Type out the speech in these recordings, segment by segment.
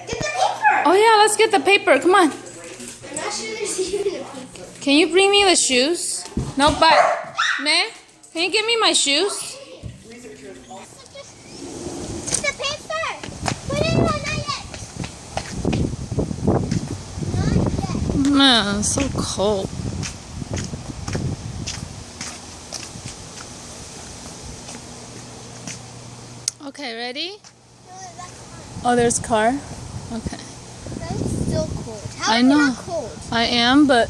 Get the paper! Oh yeah, let's get the paper. Come on. I'm not sure there's even a paper. Can you bring me the shoes? No, but man, can you give me my shoes? Get the paper! Put it on, not yet. Not yet. Man, it's so cold. Okay, ready? No, that's fine. Oh, there's car. Okay. That's still cold. How I is it know. not cold? I am, but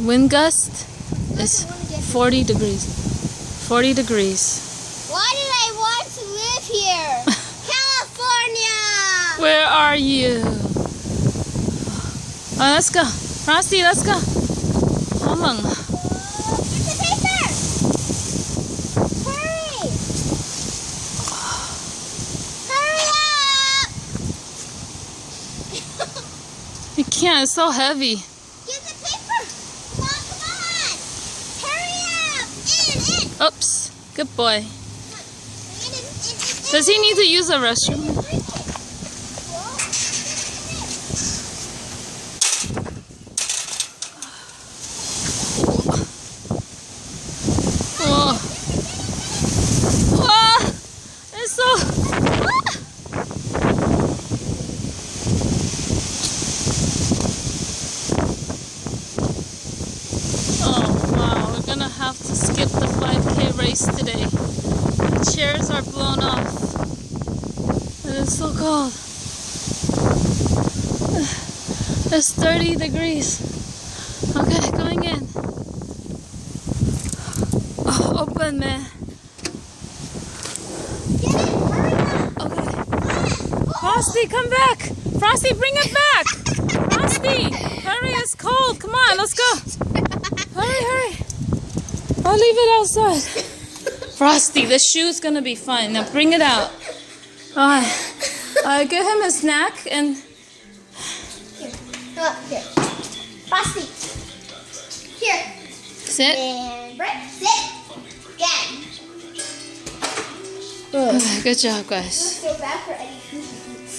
wind gust is 40 degrees. 40 degrees. Why did I want to live here? California! Where are you? Oh, let's go. Frosty, let's go. Come on. Get the paper! Hurry! Hurry up! You can't, it's so heavy. Get the paper! Come on! Hurry up! In! Oops. Good boy. In. Does he need to use the restroom? Oh. Ah, it's so... Oh, wow. We're gonna have to skip the 5K race today. The chairs are blown off. It is so cold. It's 30 degrees. Okay, going in. Oh, open, man. Get it! Hurry up! Okay. Frosty, come back! Frosty, bring it back! Frosty! Hurry, it's cold. Come on, let's go. Hurry, hurry. I'll leave it outside. Frosty, the shoe's gonna be fine. Now bring it out. Give him a snack and... Here. Frosty. Here. Sit. And break. Sit. Again. Good job, guys. Feel bad for Eddie.